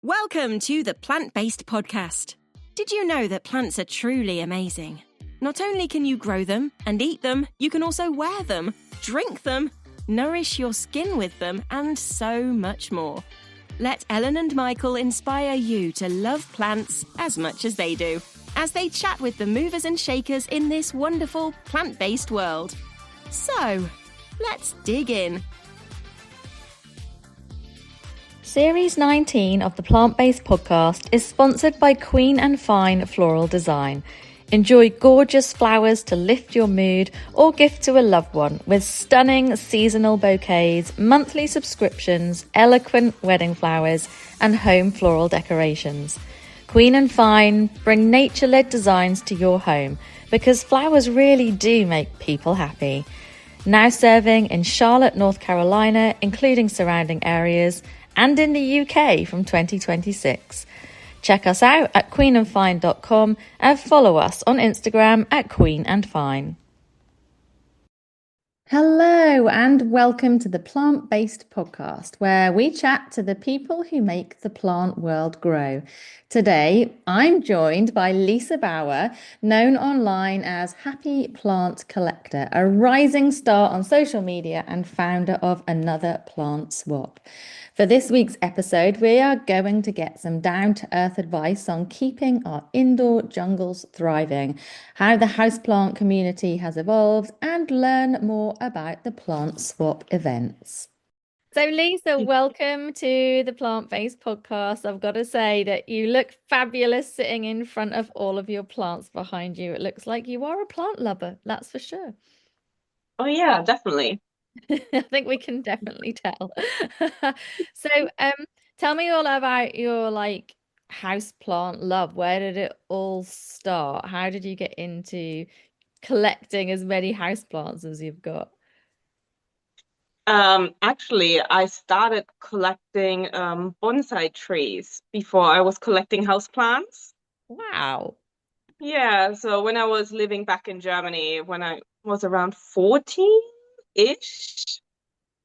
Welcome to the Plant-Based Podcast. Did you know that plants are truly amazing? Not only can you grow them and eat them, you can also wear them, drink them, nourish your skin with them, and so much more. Let Ellen and Michael inspire you to love plants as much as they do, as they chat with the movers and shakers in this wonderful plant-based world. So, let's dig in. Series 19 of the Plant-Based Podcast is sponsored by Queen and Fine Floral Design. Enjoy gorgeous flowers to lift your mood or gift to a loved one with stunning seasonal bouquets, monthly subscriptions, eloquent wedding flowers and home floral decorations. Queen and Fine bring nature-led designs to your home because flowers really do make people happy. Now serving in Charlotte, North Carolina, including surrounding areas, and in the UK from 2026. Check us out at queenandfine.com and follow us on Instagram at queenandfine. Hello and welcome to the Plant-Based Podcast, where we chat to the people who make the plant world grow. Today, I'm joined by Lisa Bauer, known online as Happy Plant Collector, a rising star on social media and founder of Another Plant Swap. For this week's episode, we are going to get some down-to-earth advice on keeping our indoor jungles thriving, how the houseplant community has evolved, and learn more about the Plant Swap events. So Lisa, welcome to the Plant-Based Podcast. I've got to say that you look fabulous sitting in front of all of your plants behind you. It looks like you are a plant lover, that's for sure. Oh yeah, definitely. I think we can definitely tell. So, tell me all about your houseplant love. Where did it all start? How did you get into collecting as many houseplants as you've got? Actually, I started collecting bonsai trees before I was collecting houseplants. Wow. Yeah, so when I was living back in Germany, when I was around 14-ish,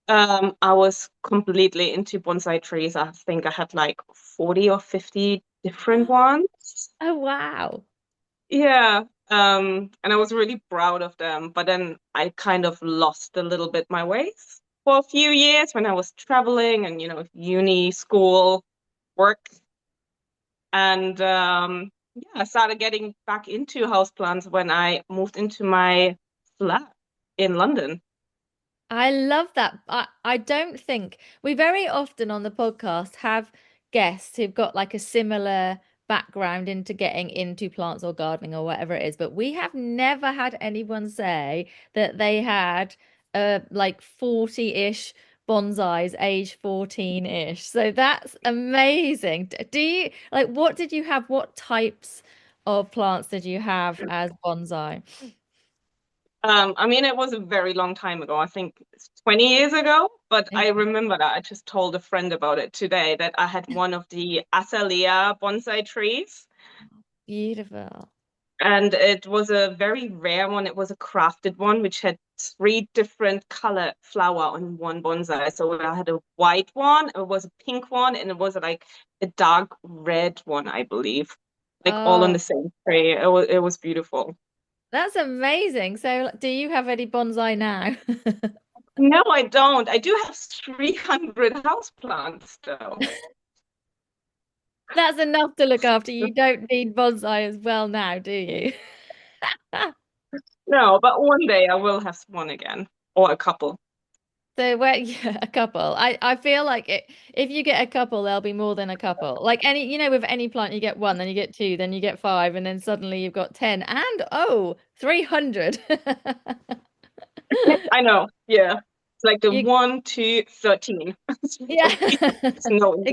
I was completely into bonsai trees. I think I had like 40 or 50 different ones. Oh, wow. Yeah, and I was really proud of them. But then I kind of lost a little bit my ways for a few years when I was traveling and, uni, school, work. And yeah, I started getting back into houseplants when I moved into my flat in London. I love that. I don't think we very often on the podcast have guests who've got like a similar background into getting into plants or gardening or whatever it is, but we have never had anyone say that they had like 40-ish bonsais age 14-ish. So that's amazing. Do you what did you have? What types of plants did you have as bonsai? I mean, it was a very long time ago. I think it's 20 years ago, but I remember that I just told a friend about it today that I had one of the azalea bonsai trees. Beautiful. And it was a very rare one. It was a crafted one, which had 3 different color flower on one bonsai. So I had a white one, it was a pink one, and it was like a dark red one, I believe. Like all on the same tree. It was beautiful. That's amazing. So do you have any bonsai now? No, I don't. I do have 300 houseplants though. That's enough to look after. You don't need bonsai as well now, do you? No, but one day I will have one again or a couple. So yeah, a couple. I feel like if you get a couple, there'll be more than a couple. Like with any plant, you get 1, then you get 2, then you get 5, and then suddenly you've got 10 and 300. I know. Yeah. It's like the 1 to 13. Yeah. It's no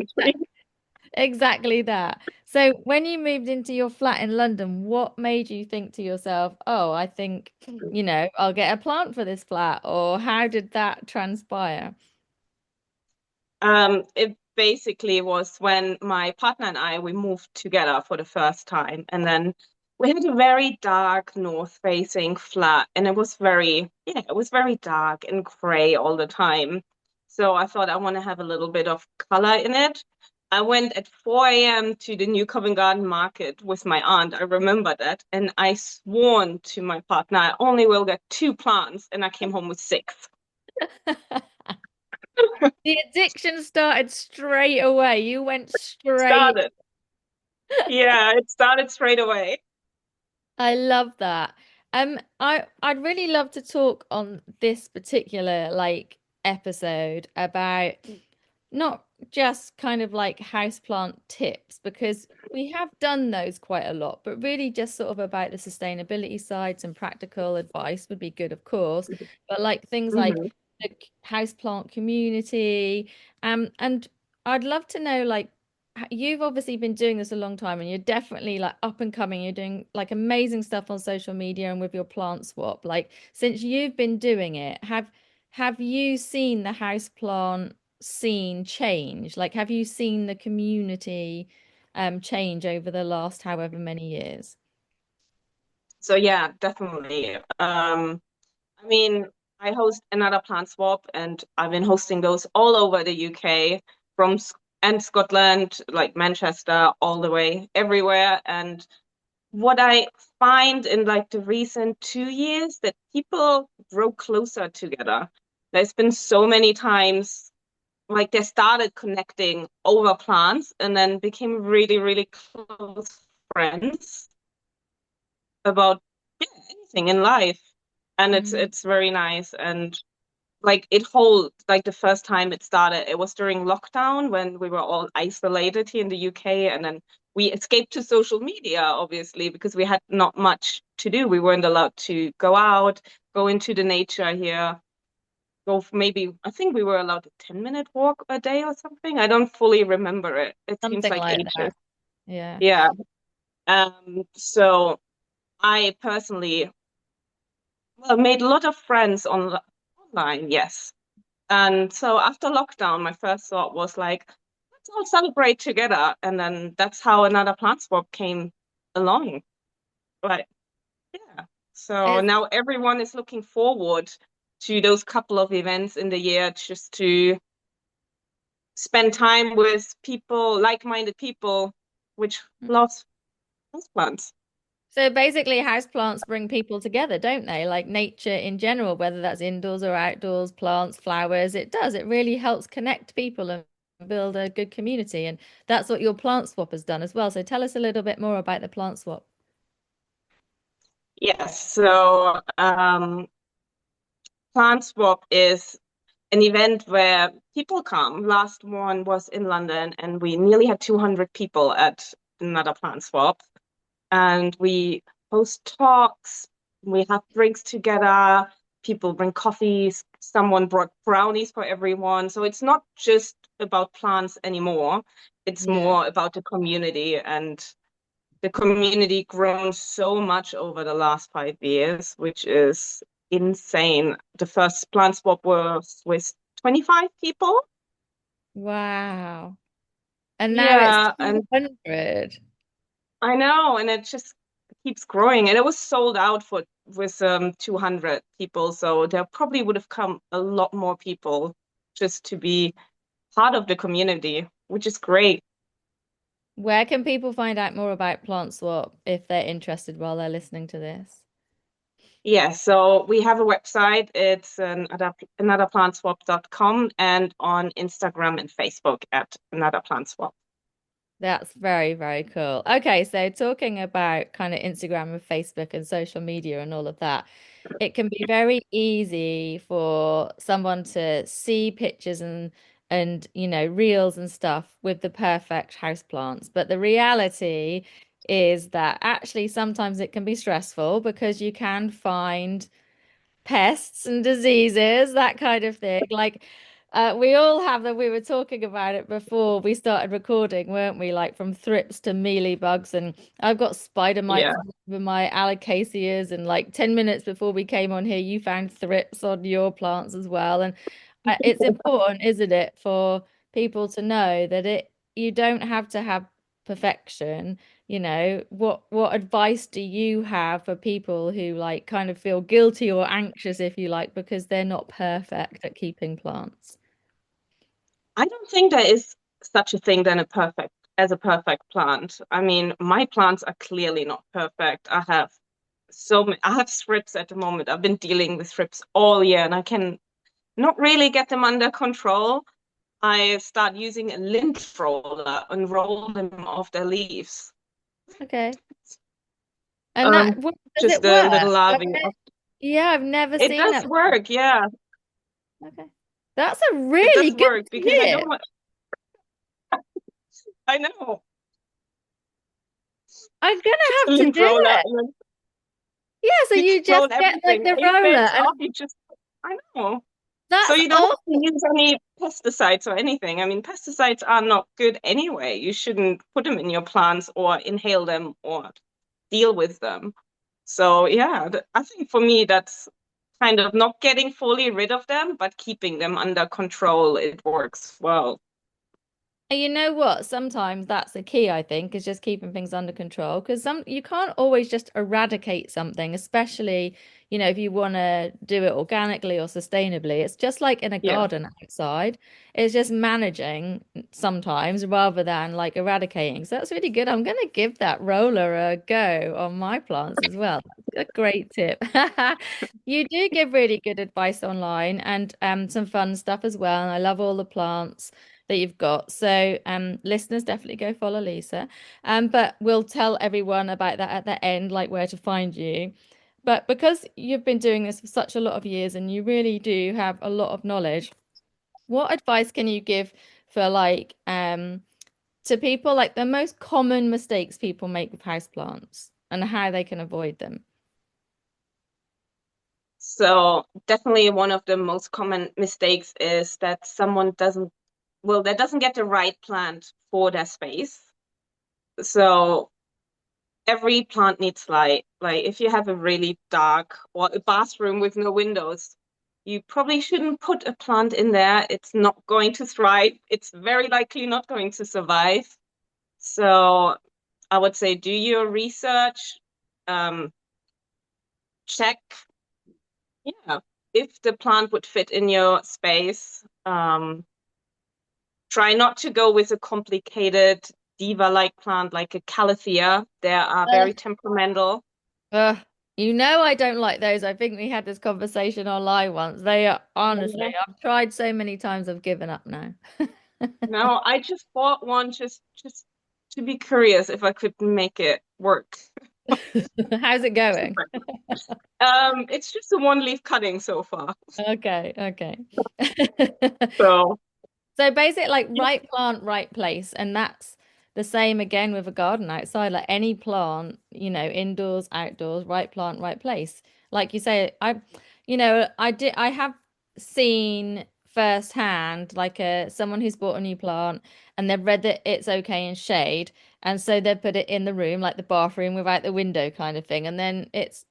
Exactly that. So when you moved into your flat in London, what made you think to yourself, oh, I think, I'll get a plant for this flat? Or how did that transpire? It basically was when my partner and we moved together for the first time. And then we had a very dark north-facing flat, and it was very dark and gray all the time. So I thought I want to have a little bit of color in it. I went at 4 a.m. to the New Covent Garden Market with my aunt. I remember that. And I sworn to my partner, I only will get 2 plants. And I came home with 6. The addiction started straight away. You went straight. Started. Yeah, it started straight away. I love that. I'd really love to talk on this particular like episode about not just kind of like houseplant tips because we have done those quite a lot, but really just sort of about the sustainability side, some practical advice would be good, of course, but like things like Hmm. the houseplant community, and I'd love to know like you've obviously been doing this a long time and you're definitely like up and coming. You're doing like amazing stuff on social media and with your plant swap. Like since you've been doing it, have you seen the houseplant scene change? Like have you seen the community change over the last however many years? So yeah, definitely. I mean, I host another plant swap, and I've been hosting those all over the UK, and Scotland, like Manchester, all the way everywhere. And what I find in like the recent 2 years that people grow closer together. There's been so many times like they started connecting over plants and then became really, really close friends about yeah, anything in life. And Mm. it's very nice. And like it whole like the first time it started, it was during lockdown when we were all isolated here in the UK, and then we escaped to social media, obviously, because we had not much to do. We weren't allowed to go out, go into the nature here, maybe I think we were allowed a 10-minute walk a day or something. I don't fully remember it. It seems Something like like ages. that. Yeah. Yeah. So I personally well, made a lot of friends online, yes. And so after lockdown, my first thought was like, let's all celebrate together. And then that's how another plant swap came along. But yeah. So It's now everyone is looking forward to those couple of events in the year just to spend time with people, like-minded people, which loves plants. So basically, houseplants bring people together, don't they? Like nature in general, whether that's indoors or outdoors, plants, flowers, it does. It really helps connect people and build a good community. And that's what your plant swap has done as well. So tell us a little bit more about the plant swap. Yes. So plant swap is an event where people come. Last one was in London, and we nearly had 200 people at another plant swap. And we host talks, we have drinks together, people bring coffees, someone brought brownies for everyone. So it's not just about plants anymore, it's Yeah. more about the community. And the community grown so much over the last 5 years, which is insane. The first plant swap was with 25 people. Wow. And now it's Yeah, and 200. I know, and it just keeps growing. And it was sold out for with 200 people, so there probably would have come a lot more people just to be part of the community, which is great. Where can people find out more about plant swap if they're interested while they're listening to this? Yeah, so we have a website. It's anotherplantswap.com and on Instagram and Facebook at Another Plant Swap. That's very, very cool. Okay, so talking about kind of Instagram and Facebook and social media and all of that, it can be very easy for someone to see pictures and reels and stuff with the perfect houseplants. But the reality is that actually sometimes it can be stressful because you can find pests and diseases, that kind of thing. Like we all have that. We were talking about it before we started recording, weren't we? Like from thrips to mealy bugs, and I've got spider Yeah. mites with my alocasias. And like 10 minutes before we came on here, you found thrips on your plants as well. And it's important, isn't it, for people to know that you don't have to have perfection. What advice do you have for people who like kind of feel guilty or anxious, if you like, because they're not perfect at keeping plants? I don't think there is such a thing than a perfect plant. I mean, my plants are clearly not perfect. I have thrips at the moment. I've been dealing with thrips all year and I can not really get them under control. I start using a lint roller and roll them off their leaves. Okay. And that, does it Just a work? little larvae. Yeah, I've never It seen does that. work, yeah. Okay. That's a It really does good work because I tip. don't want, I know. I'm gonna Just a have to lint do roller it. and then Yeah, so you you can just roll get like everything. the Any roller bits and off, I know. So that's you don't have to awesome. use any pesticides or anything. I mean, pesticides are not good anyway. You shouldn't put them in your plants or inhale them or deal with them. So yeah, I think for me that's kind of not getting fully rid of them, but keeping them under control. It works well. And you know what? Sometimes that's the key, I think, is just keeping things under control because you can't always just eradicate something, especially, if you want to do it organically or sustainably. It's just like in a Yeah. garden outside. It's just managing sometimes rather than like eradicating. So that's really good. I'm going to give that roller a go on my plants as well. That's a great tip. You do give really good advice online and some fun stuff as well. And I love all the plants that you've got. So listeners, definitely go follow Lisa. But we'll tell everyone about that at the end, like where to find you. But because you've been doing this for such a lot of years and you really do have a lot of knowledge, what advice can you give for like to people, like the most common mistakes people make with houseplants and how they can avoid them? So definitely one of the most common mistakes is that someone doesn't get the right plant for their space. So every plant needs light. Like if you have a really dark or a bathroom with no windows, you probably shouldn't put a plant in there. It's not going to thrive. It's very likely not going to survive. So I would say do your research, um, check, yeah, if the plant would fit in your space. Try not to go with a complicated diva-like plant like a calathea. They are very temperamental. Uh, I don't like those. I think we had this conversation online once. They are honestly, I've tried so many times, I've given up now. No, I just bought one just to be curious if I could make it work. How's it going? It's just a one leaf cutting so far. Okay, okay. So So basically, like right plant, right place, and that's the same again with a garden outside. Like any plant, indoors, outdoors, right plant, right place. Like you say, I have seen firsthand, like someone who's bought a new plant and they've read that it's okay in shade, and so they put it in the room, like the bathroom without the window kind of thing, and then it's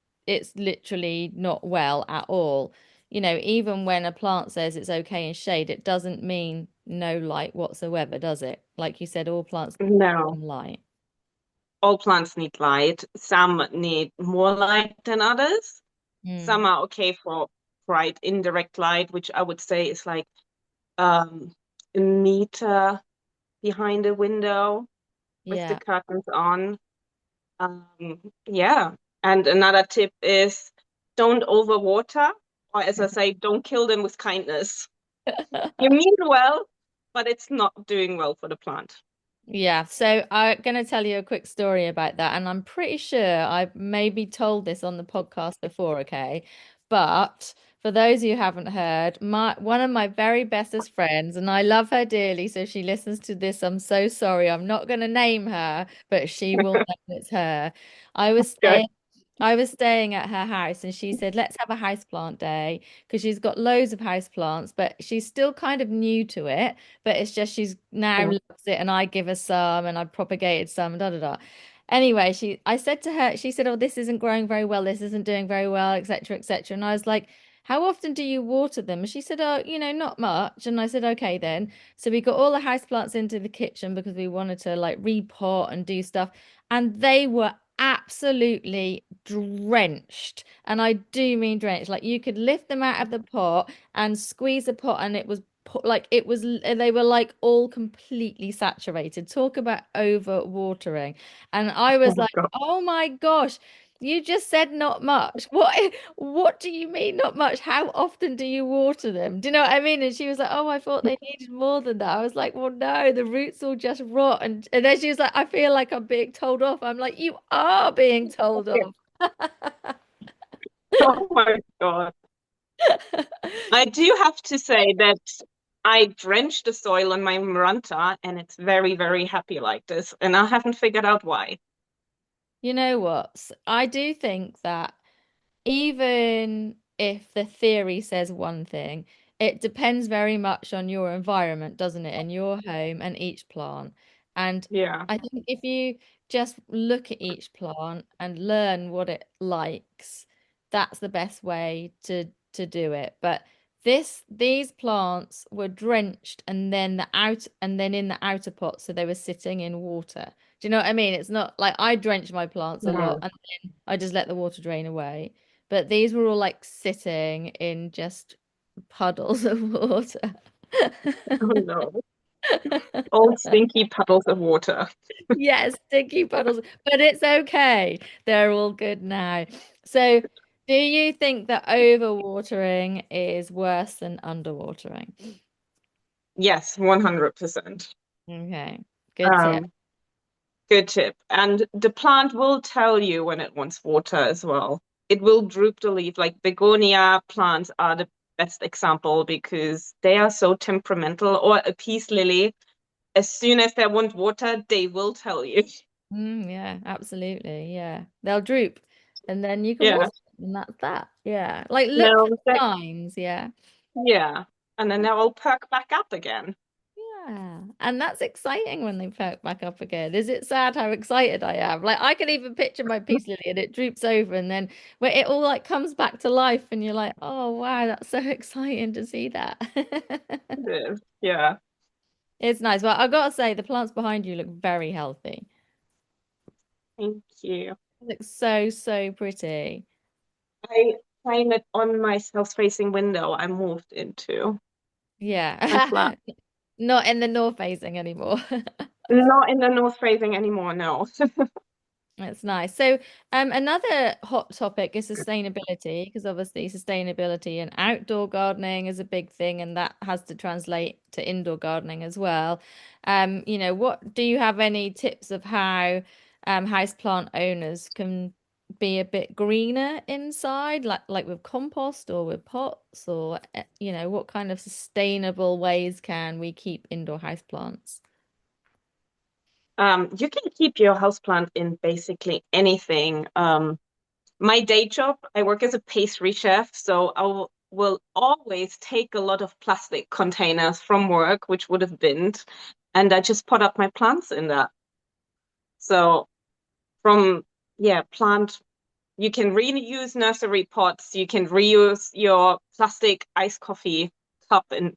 literally not well at all. Even when a plant says it's okay in shade, it doesn't mean no light whatsoever, does it? Like you said, all plants no, need light. all plants need light. Some need more light than others. Mm, Some are okay for bright indirect light, which I would say is like um, a meter behind a window with the yeah. curtains on. Um, yeah. And another tip is don't overwater, or as I say, don't kill them with kindness. You mean well, but it's not doing well for the plant. Yeah, so I'm going to tell you a quick story about that. And I'm pretty sure I've maybe told this on the podcast before, okay? But for those who haven't heard, one of my very bestest friends, and I love her dearly, so if she listens to this, I'm so sorry. I'm not going to name her, but she will know it's her. I was Good. staying I was staying at her house and she said, let's have a houseplant day because she's got loads of houseplants, but she's still kind of new to it. But it's just she's now Yeah. loves it and I give her some and I propagated some, da da da. Anyway, I said to her, she said, oh, this isn't growing very well, this isn't doing very well, etc., etc. And I was like, how often do you water them? And she said, oh, not much. And I said, okay, then. So we got all the houseplants into the kitchen because we wanted to like repot and do stuff. And they were absolutely drenched. And I do mean drenched. Like you could lift them out of the pot and squeeze the pot and it was like it was, they were like all completely saturated. Talk about over watering. And I Oh was my like, God. oh my gosh, you just said not much. What do you mean not much? How often do you water them? Do you know what I mean? And she was like, oh, I thought they needed more than that. I was like, well, no, the roots will just rot. And then she was like, I feel like I'm being told off. I'm like, you are being told off. Oh my God. I do have to say that I drenched the soil on my Maranta and it's very, very happy like this. And I haven't figured out why. You know what? I do think that even if the theory says one thing, it depends very much on your environment, doesn't it? And your home and each plant. And Yeah. I think if you just look at each plant and learn what it likes, that's the best way to do it. But these plants were drenched and then in the outer pot, so they were sitting in water. Do you know what I mean? It's not like I drench my plants a lot Mm. and then I just let the water drain away. But these were all like sitting in just puddles of water. Oh no. Old stinky puddles of water. Yes, sticky puddles, but it's okay. They're all good now. So, do you think that overwatering is worse than underwatering? Yes, 100%. Okay, good tip. Um, Good tip. And the plant will tell you when it wants water as well. It will droop the leaf. Like begonia plants are the best example because they are so temperamental. Or a peace lily, as soon as they want water, they will tell you. Yeah, absolutely. Yeah, they'll droop, and then you can Yeah. water them, and that's that. Yeah, like look for No, the signs. Yeah. yeah. And then they'll perk back up again. Yeah, and that's exciting when they perk back up again. Is it sad how excited I am? Like I can even picture my peace lily and it droops over and then where it all like comes back to life and you're like, oh wow, that's so exciting to see that. It is. Yeah. It's nice. Well, I've got to say the plants behind you look very healthy. Thank you. They look so, so pretty. I find it on my south-facing window I moved into my flat. Yeah. Not in the north facing anymore. Not in the north facing anymore, no. That's nice. So, another hot topic is sustainability, because obviously sustainability and outdoor gardening is a big thing, and that has to translate to indoor gardening as well. What do you have any tips of how houseplant owners can be a bit greener inside, like with compost or with pots, or what kind of sustainable ways can we keep indoor houseplants? You can keep your houseplant in basically anything. My day job, I work as a pastry chef, so will always take a lot of plastic containers from work, which would have been, and I just put up my plants in that. So from, yeah, plant, you can reuse nursery pots, you can reuse your plastic iced coffee cup and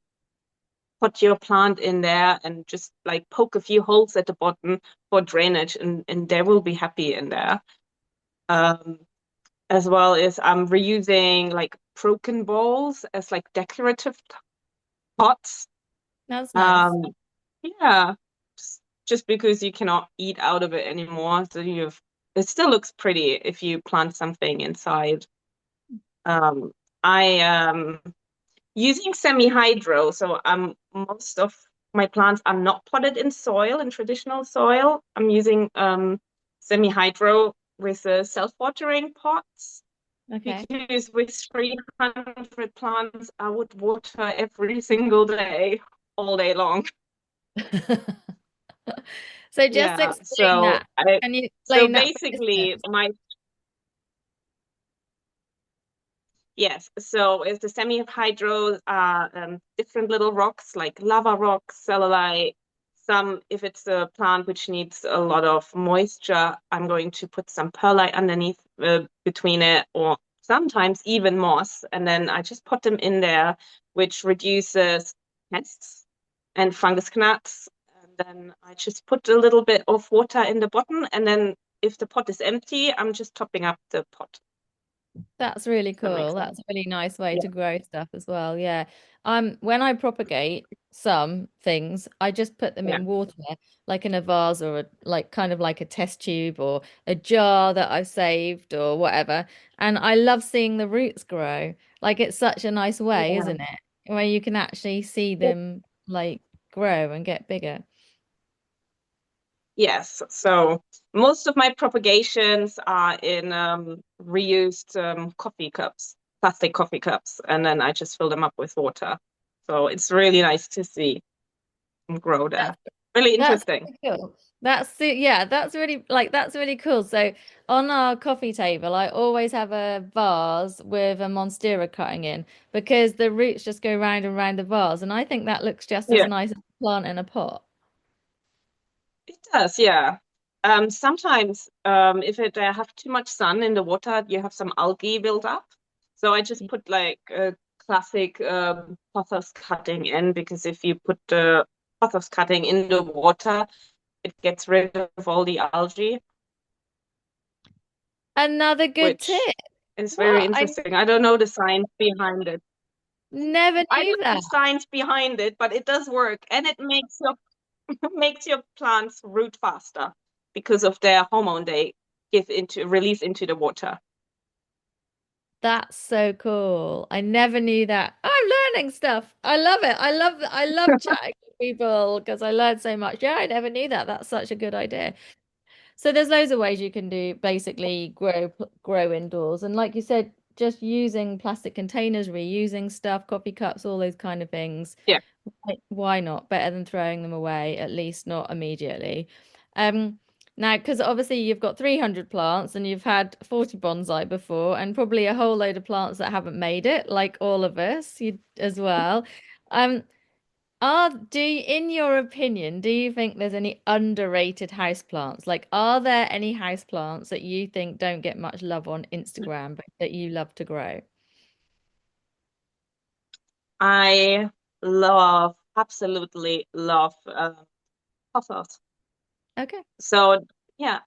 put your plant in there and just like poke a few holes at the bottom for drainage and they will be happy in there. Um, as well as I'm reusing like broken bowls as like decorative pots. That's nice. Um, yeah, just because you cannot eat out of it anymore. So it still looks pretty if you plant something inside. Um, I am using semi-hydro, so most of my plants are not potted in soil, in traditional soil. I'm using semi-hydro with self-watering pots Okay. because with 300 plants, I would water every single day, all day long. So just Yeah, explain that. Can you so explain that for basically listeners? my Yes, so if the semi-hydros are different little rocks like lava rocks, cellulite. Some, if it's a plant which needs a lot of moisture, I'm going to put some perlite underneath between it, or sometimes even moss, and then I just put them in there, which reduces pests and fungus gnats. And then I just put a little bit of water in the bottom, and then if the pot is empty, I'm just topping up the pot. That's really If that makes cool. sense. That's a really nice way Yeah. to grow stuff as well. Yeah. When I propagate some things, I just put them Yeah. in water, like in a vase or like kind of like a test tube or a jar that I've saved or whatever. And I love seeing the roots grow. Like it's such a nice way, Yeah. isn't it? Where you can actually see them like grow and get bigger. Yes. So most of my propagations are in reused coffee cups, plastic coffee cups, and then I just fill them up with water. So it's really nice to see them grow there. Really That's interesting. really cool. Yeah, that's really cool. So on our coffee table, I always have a vase with a monstera cutting in because the roots just go round and round the vase, and I think that looks just as Yeah, nice as a plant in a pot. it does. Yeah. Sometimes if it have too much sun in the water, you have some algae build up. So I just put like a classic pothos cutting in because if you put the pothos cutting in the water, it gets rid of all the algae, Another good which tip. is very What? I interesting. I don't know the science behind it. never I knew don't know that. the science behind it, but it does work, and it makes your makes your plants root faster because of their hormone they give into release into the water. That's so cool. I never knew that. I'm learning stuff. I love it. I love chatting to people because I learned so much. Yeah, I never knew that. That's such a good idea. So there's loads of ways you can do basically grow indoors. And like you said, just using plastic containers, reusing stuff, coffee cups, all those kind of things. Yeah. Why not? Better than throwing them away, at least not immediately. Um, Now, because obviously you've got 300 plants and you've had 40 bonsai before, and probably a whole load of plants that haven't made it, like all of us, you as well. Um, in your opinion, do you think there's any underrated houseplants? Like, are there any houseplants that you think don't get much love on Instagram, but that you love to grow? I love, absolutely love pothos. Okay. So yeah,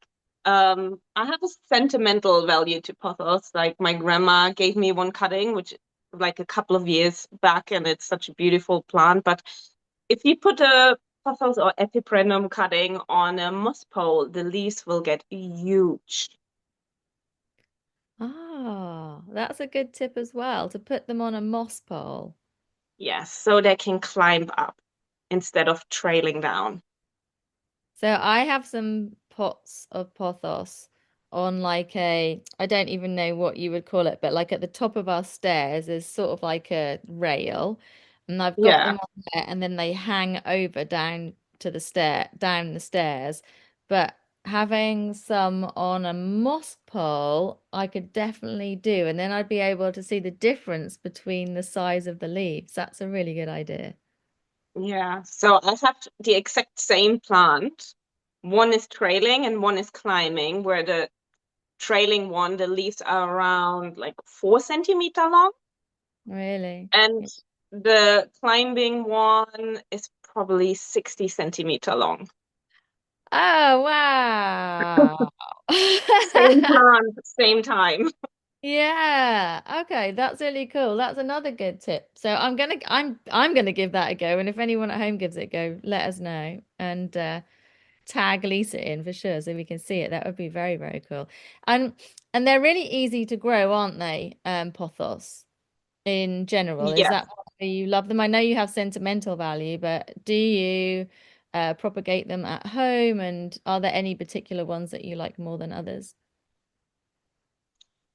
I have a sentimental value to pothos. Like my grandma gave me one cutting, which like a couple of years back, and it's such a beautiful plant. But if you put a pothos or epipremnum cutting on a moss pole, the leaves will get huge. Ah, that's a good tip as well, to put them on a moss pole. Yes, so they can climb up instead of trailing down. So I have some pots of pothos on like I don't even know what you would call it, but like at the top of our stairs is sort of like a rail, and I've got Yeah, them on there, and then they hang over down the stairs. But having some on a moss pole, I could definitely do, and then I'd be able to see the difference between the size of the leaves. That's a really good idea. yeah. So I have the exact same plant. One is trailing and one is climbing, where the trailing one, the leaves are around like 4 centimeter long, Really. and the climbing one is probably 60 centimeter long. Oh, wow. Same plant, same time. Yeah. Okay, that's really cool. That's another good tip. So I'm gonna give that a go. And if anyone at home gives it a go, let us know and tag Lisa in for sure so we can see it. That would be very, very cool. And and they're really easy to grow, aren't they? Pothos in general. Is Yes. that why you love them? I know you have sentimental value, but do you propagate them at home? And are there any particular ones that you like more than others?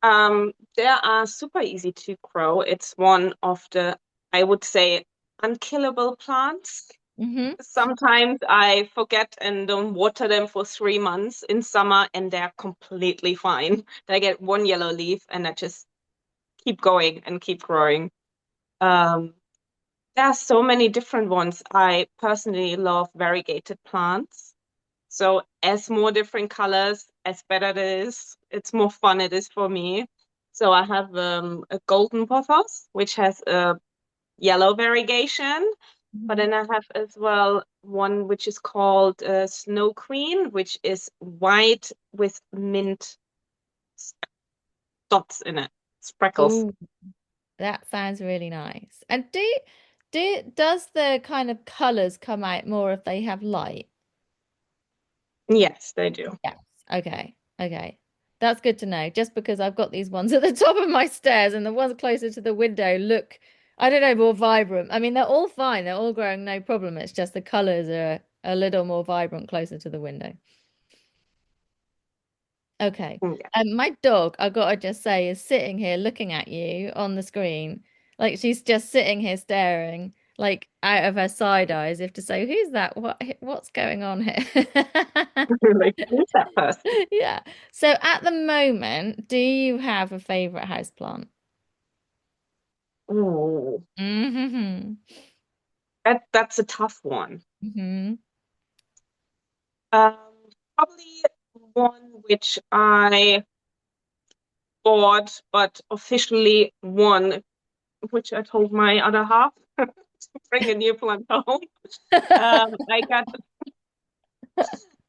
They are super easy to grow. It's one of the, I would say, unkillable plants. Mm-hmm. Sometimes I forget and don't water them for 3 months in summer, and they're completely fine. They get one yellow leaf, and I just keep going and keep growing. Um, there are so many different ones. I personally love variegated plants. So as more different colors, as better it is, it's more fun it is for me. So I have a golden pothos, which has a yellow variegation, but then I have as well one which is called Snow Queen, which is white with mint dots in it. sprinkles. Oh, that sounds really nice. And does the kind of colors come out more if they have light? Yes, they do. Yes. Okay. Okay. That's good to know. Just because I've got these ones at the top of my stairs and the ones closer to the window look, I don't know, more vibrant. I mean, they're all fine. They're all growing, no problem. It's just the colors are a little more vibrant closer to the window. Okay. Yeah. My dog, I gotta just say, is sitting here looking at you on the screen. Like she's just sitting here staring, like out of her side eyes, if to say, who's that? What's going on here? Like, who's that person? Yeah. So at the moment, do you have a favorite houseplant? Ooh, Mm-hmm. that's a tough one. Mm-hmm. Um, Probably one which I bought, but officially won, which I told my other half to bring a new plant home.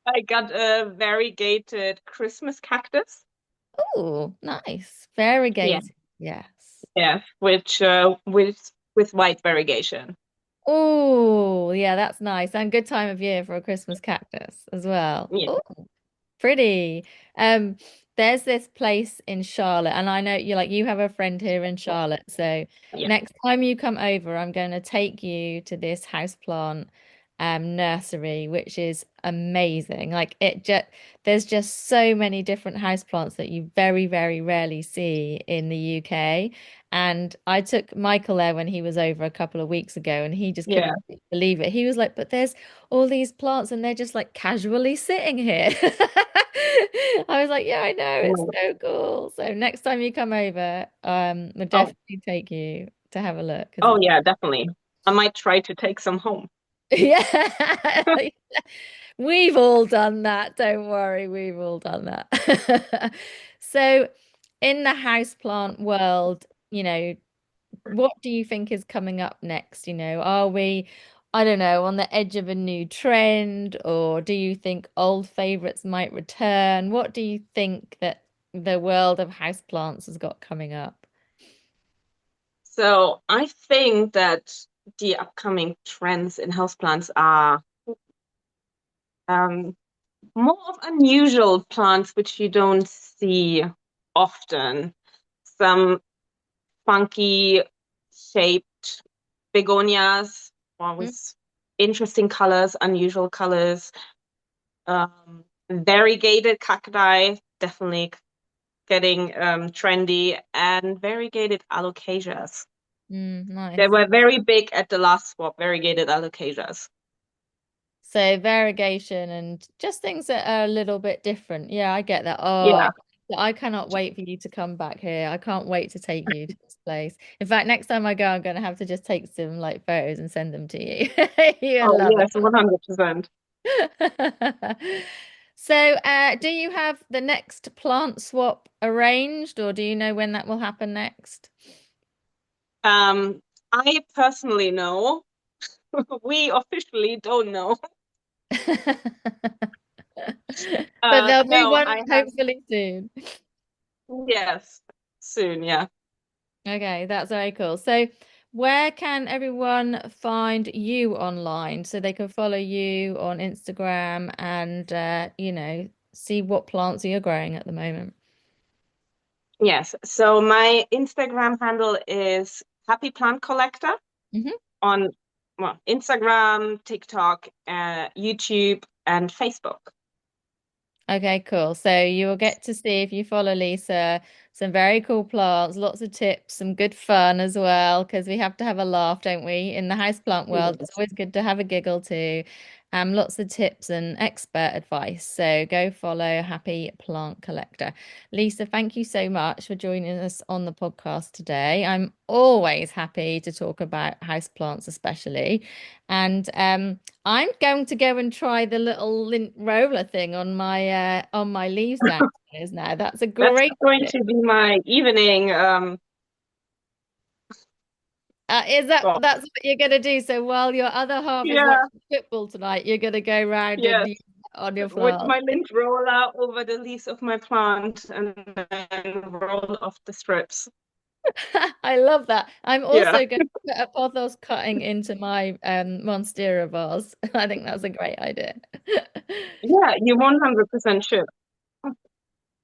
I got a variegated Christmas cactus. Oh, nice. Yeah, Variegated. Yes. yeah, which with white variegation. Oh, yeah, that's nice. And good time of year for a Christmas cactus as well. Yeah, Oh, pretty. Um, there's this place in Charlotte, and I know you have a friend here in Charlotte. So yeah, next time you come over, I'm going to take you to this houseplant nursery, which is amazing. There's just so many different houseplants that you very, very rarely see in the UK. And I took Michael there when he was over a couple of weeks ago, and he just yeah. couldn't believe it. He was like, "But there's all these plants and they're just like casually sitting here." I was like, yeah, I know, it's Mm. so cool. So next time you come over, we'll Oh, definitely take you to have a look because oh it's yeah, definitely. I might try to take some home. yeah. We've all done that. Don't worry, we've all done that. So in the houseplant world, what do you think is coming up next? Are we, I don't know, on the edge of a new trend, or do you think old favorites might return? What do you think that the world of houseplants has got coming up? So I think that the upcoming trends in houseplants are um, more of unusual plants which you don't see often. Some funky shaped begonias, one Mm, with interesting colors, unusual colors. Variegated cacti, definitely getting trendy, and variegated alocasias. They nice. were very big at the last swap, variegated alocasias. So variegation and just things that are a little bit different. Yeah, I get that. Yeah. I cannot wait for you to come back here. I can't wait to take you to this place. In fact, next time I go, I'm going to have to just take some like photos and send them to you. You'll Oh, love yes, 100%. it. So, do you have the next plant swap arranged, or do you know when that will happen next? I personally know. We officially don't know. But there'll be No, one I have, hopefully soon. yes, soon, yeah. Okay, that's very cool. So, where can everyone find you online so they can follow you on Instagram and see what plants you're growing at the moment? Yes. So my Instagram handle is Happy Plant Collector Mhm. on, well, Instagram, TikTok, YouTube, and Facebook. Okay, cool. So you will get to see if you follow Lisa some very cool plants, lots of tips, some good fun as well, because we have to have a laugh, don't we? In the houseplant world, it's Yes. always good to have a giggle too. Lots of tips and expert advice. So go follow Happy Plant Collector. Lisa, thank you so much for joining us on the podcast today. I'm always happy to talk about houseplants, especially. And I'm going to go and try the little lint roller thing on my leaves downstairs now. That's a That's great going tip. to be my evening. Is that Oh, that's what you're gonna do? So while your other half is yeah, watching football tonight, you're gonna go round and yes. use on your with plant. my lint roller over the leaves of my plant and then roll off the strips. I love that. I'm Yeah. also going to put a pothos cutting into my Monstera vase. I think that's a great idea. Yeah, you 100% should.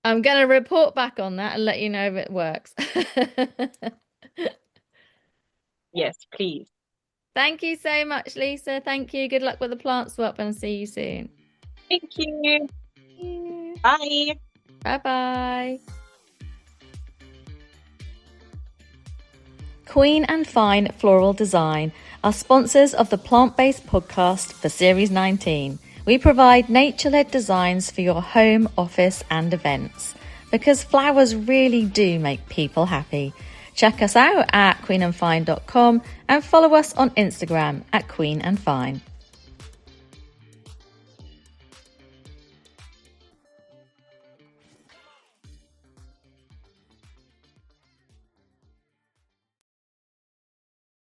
I'm going to report back on that and let you know if it works. Yes, please. Thank you so much, Lisa. Thank you. Good luck with the plant swap and see you soon. Thank you. Bye. Bye-bye. Queen and Fine Floral Design are sponsors of the plant-based podcast for Series 19. We provide nature-led designs for your home, office and events because flowers really do make people happy. Check us out at queenandfine.com and follow us on Instagram at queenandfine.